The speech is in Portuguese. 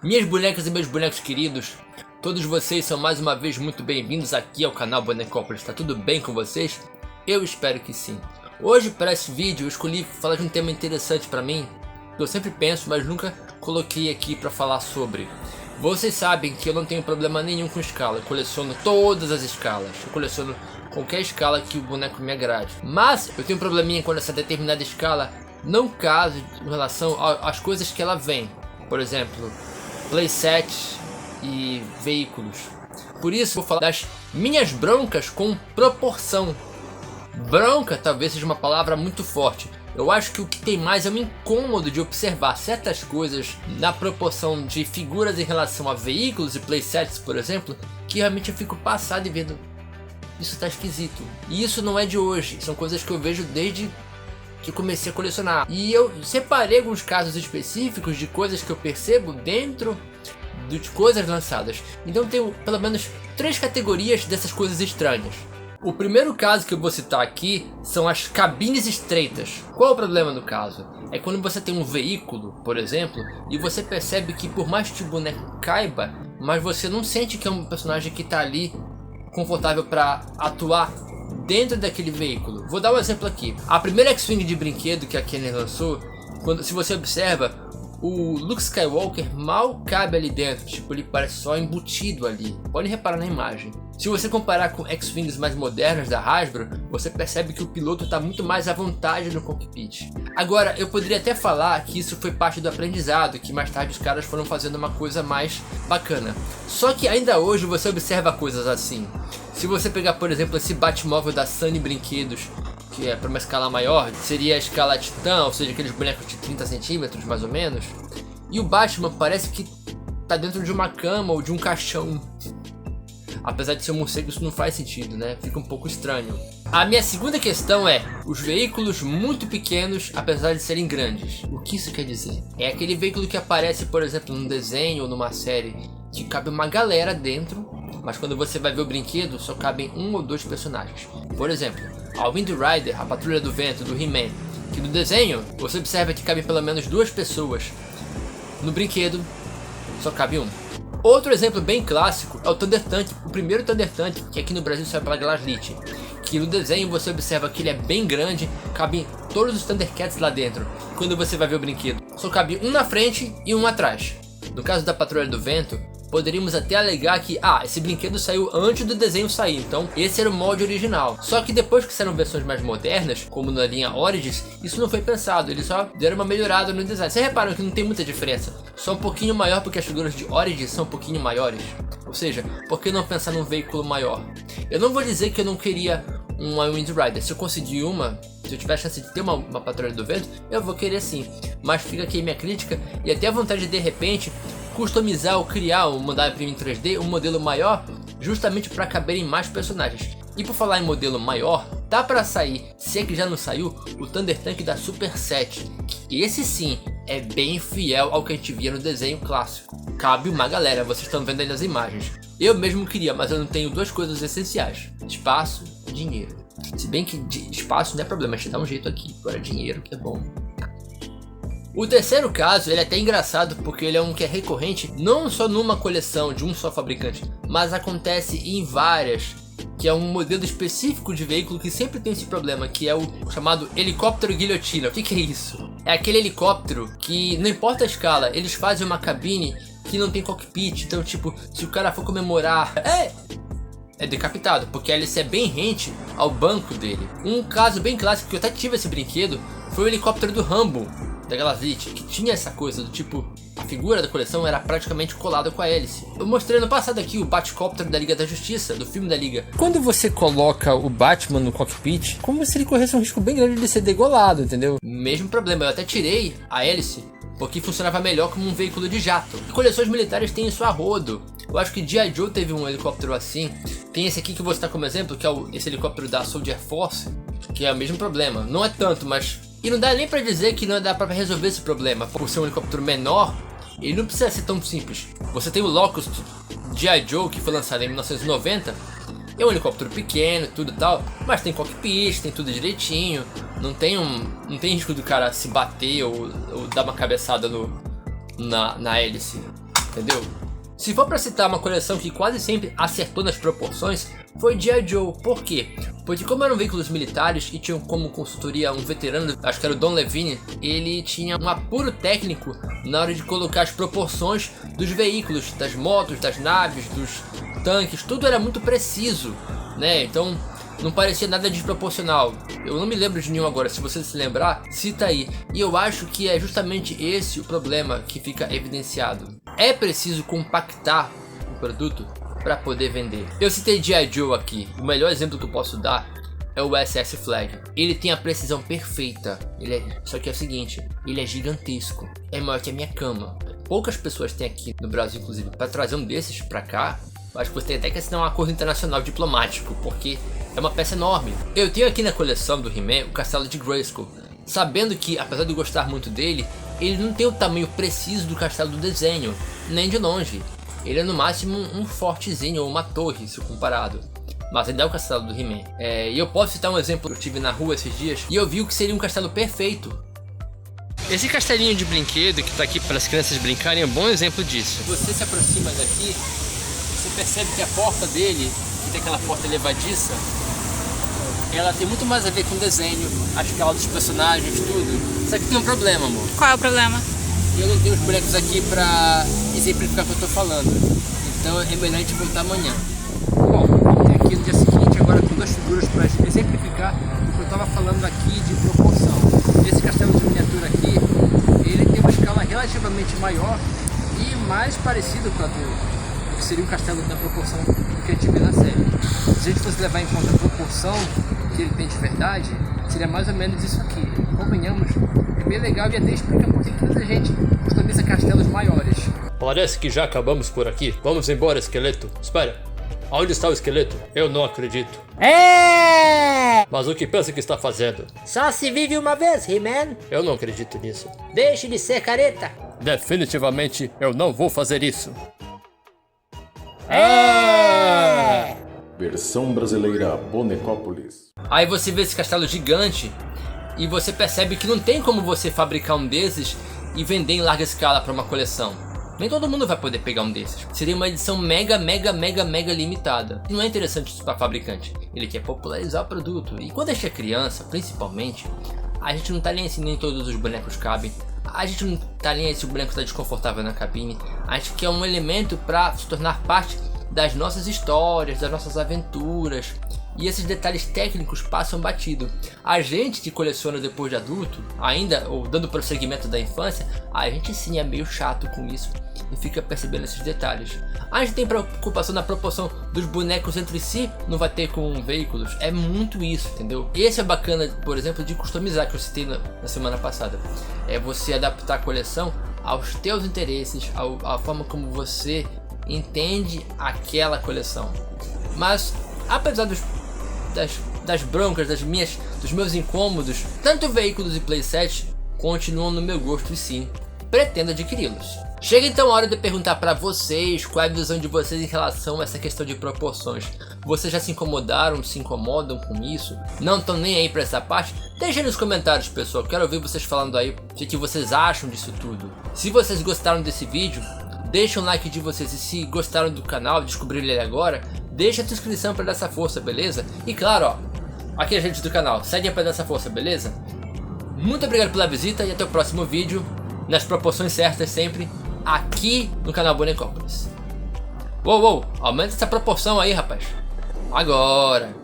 Minhas bonecas e meus bonecos queridos, todos vocês são mais uma vez muito bem-vindos aqui ao canal Bonecópolis. Tá tudo bem com vocês? Eu espero que sim. Hoje, para esse vídeo, eu escolhi falar de um tema interessante para mim, que eu sempre penso, mas nunca coloquei aqui para falar sobre. Vocês sabem que eu não tenho problema nenhum com escala, eu coleciono todas as escalas, eu coleciono qualquer escala que o boneco me agrade. Mas eu tenho um probleminha quando essa determinada escala não casa em relação às coisas que ela vem. Por exemplo, playset e veículos. Por isso vou falar das minhas broncas com proporção. Bronca talvez seja uma palavra muito forte. Eu acho que o que tem mais é um incômodo de observar certas coisas na proporção de figuras em relação a veículos e playsets, por exemplo, que realmente eu fico passado e vendo, isso tá esquisito. E isso não é de hoje, são coisas que eu vejo desde que eu comecei a colecionar. E eu separei alguns casos específicos de coisas que eu percebo dentro de coisas lançadas. Então tenho pelo menos 3 categorias dessas coisas estranhas. O primeiro caso que eu vou citar aqui são as cabines estreitas. Qual é o problema no caso? É quando você tem um veículo, por exemplo, e você percebe que por mais que o boneco caiba, mas você não sente que é um personagem que está ali confortável para atuar dentro daquele veículo. Vou dar um exemplo aqui. A primeira X-Wing de brinquedo que a Kenner lançou, se você observa, o Luke Skywalker mal cabe ali dentro, tipo, ele parece só embutido ali. Pode reparar na imagem. Se você comparar com X-Wings mais modernas da Hasbro, você percebe que o piloto está muito mais à vontade no cockpit. Agora, eu poderia até falar que isso foi parte do aprendizado, que mais tarde os caras foram fazendo uma coisa mais bacana. Só que ainda hoje você observa coisas assim. Se você pegar, por exemplo, esse Batmóvel da Sunny Brinquedos, que é para uma escala maior, seria a escala Titã, ou seja, aqueles bonecos de 30 centímetros mais ou menos. E o Batman parece que tá dentro de uma cama ou de um caixão. Apesar de ser um morcego, isso não faz sentido, né? Fica um pouco estranho. A minha segunda questão é os veículos muito pequenos, apesar de serem grandes. O que isso quer dizer? É aquele veículo que aparece, por exemplo, num desenho ou numa série, que cabe uma galera dentro, mas quando você vai ver o brinquedo, só cabem 1 ou 2 personagens. Por exemplo, a Wind Rider, a Patrulha do Vento, do He-Man, que no desenho você observa que cabem pelo menos 2 pessoas. No brinquedo, só cabe 1. Outro exemplo bem clássico é o Thunder Tank, o primeiro Thunder Tank, que aqui no Brasil saiu pela Glaslit, que no desenho você observa que ele é bem grande, cabem todos os Thundercats lá dentro. Quando você vai ver o brinquedo, só cabe um na frente e um atrás. No caso da Patrulha do Vento, poderíamos até alegar que esse brinquedo saiu antes do desenho sair, então esse era o molde original. Só que depois que saíram versões mais modernas, como na linha Origins, isso não foi pensado, eles só deram uma melhorada no design. Vocês reparam que não tem muita diferença, só um pouquinho maior porque as figuras de Origins são um pouquinho maiores. Ou seja, por que não pensar num veículo maior? Eu não vou dizer que eu não queria uma Wind Rider. Se eu conseguir se eu tiver a chance de ter uma Patrulha do Vento, eu vou querer sim. Mas fica aqui minha crítica e até a vontade de repente customizar ou criar ou mandar imprimir em 3D um modelo maior, justamente para caberem mais personagens. E por falar em modelo maior, tá para sair, se é que já não saiu, o Thunder Tank da Super 7. Esse sim é bem fiel ao que a gente via no desenho clássico. Cabe uma galera, vocês estão vendo aí nas imagens. Eu mesmo queria, mas eu não tenho 2 coisas essenciais: espaço e dinheiro. Se bem que espaço não é problema, a gente dá um jeito aqui. Agora dinheiro que é bom. O terceiro caso, ele é até engraçado porque ele é um que é recorrente não só numa coleção de um só fabricante, mas acontece em várias, que é um modelo específico de veículo que sempre tem esse problema, que é o chamado helicóptero guilhotina. O que é isso? É aquele helicóptero que, não importa a escala, eles fazem uma cabine que não tem cockpit, então tipo, se o cara for comemorar, é decapitado, porque a hélice é bem rente ao banco dele. Um caso bem clássico que eu até tive esse brinquedo foi o helicóptero do Rambo, da Glaslit, que tinha essa coisa do tipo, a figura da coleção era praticamente colada com a hélice. Eu mostrei no passado aqui o Batcóptero da Liga da Justiça, do filme da Liga. Quando você coloca o Batman no cockpit, como se ele corresse um risco bem grande de ser degolado, entendeu? Mesmo problema, eu até tirei a hélice, porque funcionava melhor como um veículo de jato. E coleções militares têm isso a rodo. Eu acho que G.I. Joe teve um helicóptero assim. Tem esse aqui que eu vou citar como exemplo, que é esse helicóptero da Soldier Force, que é o mesmo problema. Não é tanto, mas... E não dá nem pra dizer que não dá pra resolver esse problema. Por ser um helicóptero menor, ele não precisa ser tão simples. Você tem o Locust G.I. Joe, que foi lançado em 1990. É um helicóptero pequeno, tudo e tal, mas tem cockpit, tem tudo direitinho. Não tem risco do cara se bater ou dar uma cabeçada na hélice. entendeu? Se for pra citar uma coleção que quase sempre acertou nas proporções, foi G.I. Joe. Por quê? Porque como eram veículos militares e tinham como consultoria um veterano, acho que era o Don Levine, ele tinha um apuro técnico na hora de colocar as proporções dos veículos, das motos, das naves, dos tanques, tudo era muito preciso, né? Então não parecia nada desproporcional. Eu não me lembro de nenhum agora, se você se lembrar, cita aí. E eu acho que é justamente esse o problema que fica evidenciado. É preciso compactar o produto para poder vender. Eu citei G.I. Joe aqui, o melhor exemplo que eu posso dar é o SS Flag. Ele tem a precisão perfeita, só que é o seguinte, ele é gigantesco, é maior que a minha cama. Poucas pessoas têm aqui no Brasil, inclusive, para trazer um desses para cá. Acho que você tem até que assinar um acordo internacional diplomático, porque é uma peça enorme. Eu tenho aqui na coleção do He-Man o castelo de Grayskull, sabendo que, apesar de eu gostar muito dele, ele não tem o tamanho preciso do castelo do desenho, nem de longe. Ele é no máximo um fortezinho ou uma torre, se comparado. Mas ainda é o castelo do He-Man. E eu posso citar um exemplo que eu tive na rua esses dias e eu vi o que seria um castelo perfeito. Esse castelinho de brinquedo que está aqui para as crianças brincarem é um bom exemplo disso. Você se aproxima daqui, você percebe que a porta dele, que tem aquela porta levadiça, ela tem muito mais a ver com o desenho, a escala dos personagens, tudo. Só que tem um problema, amor. Qual é o problema? Eu não tenho os bonecos aqui pra exemplificar o que eu tô falando. Então é melhor a gente voltar amanhã. Bom, vamos ter aqui no dia seguinte agora com duas figuras para exemplificar o que eu tava falando aqui de proporção. Esse castelo de miniatura aqui, ele tem uma escala relativamente maior e mais parecido com a do que seria um castelo na proporção do que a gente vê na série. Se a gente fosse levar em conta a proporção que ele tem de verdade, seria mais ou menos isso aqui. Convenhamos, é bem legal e até explica por que tanta gente customiza castelos maiores. Parece que já acabamos por aqui. Vamos embora, esqueleto. Espera, onde está o esqueleto? Eu não acredito. Mas o que pensa que está fazendo? Só se vive uma vez, He-Man. Eu não acredito nisso. Deixe de ser careta. Definitivamente eu não vou fazer isso. Versão brasileira Bonecópolis. Aí você vê esse castelo gigante e você percebe que não tem como você fabricar um desses e vender em larga escala para uma coleção. Nem todo mundo vai poder pegar um desses. Seria uma edição mega limitada. Não é interessante isso para fabricante. Ele quer popularizar o produto. E quando a gente é criança, principalmente, a gente não tá nem assim, nem todos os bonecos cabem. A gente não tá nem aí se o boneco está desconfortável na cabine. A gente quer um elemento para se tornar parte das nossas histórias, das nossas aventuras. E esses detalhes técnicos passam batido. A gente que coleciona depois de adulto, ainda ou dando prosseguimento da infância, a gente sim é meio chato com isso e fica percebendo esses detalhes. A gente tem preocupação na proporção dos bonecos entre si, não vai ter com veículos. É muito isso, entendeu? Esse é bacana, por exemplo, de customizar, que eu citei na semana passada. É você adaptar a coleção aos teus interesses, à forma como você entende aquela coleção. Mas apesar das broncas, dos meus incômodos, tanto veículos e playset continuam no meu gosto e sim, pretendo adquiri-los. Chega então a hora de perguntar para vocês qual é a visão de vocês em relação a essa questão de proporções. Vocês já se incomodaram, se incomodam com isso? Não estão nem aí para essa parte? Deixem nos comentários, pessoal, quero ouvir vocês falando aí o que vocês acham disso tudo. Se vocês gostaram desse vídeo, deixa um like de vocês, e se gostaram do canal, descobriram ele agora, deixa a sua inscrição para dar essa força, beleza? E claro, ó, aqui a gente do canal, segue para dar essa força, beleza? Muito obrigado pela visita e até o próximo vídeo, nas proporções certas sempre, aqui no canal Bonecópolis. Uou, aumenta essa proporção aí, rapaz. Agora.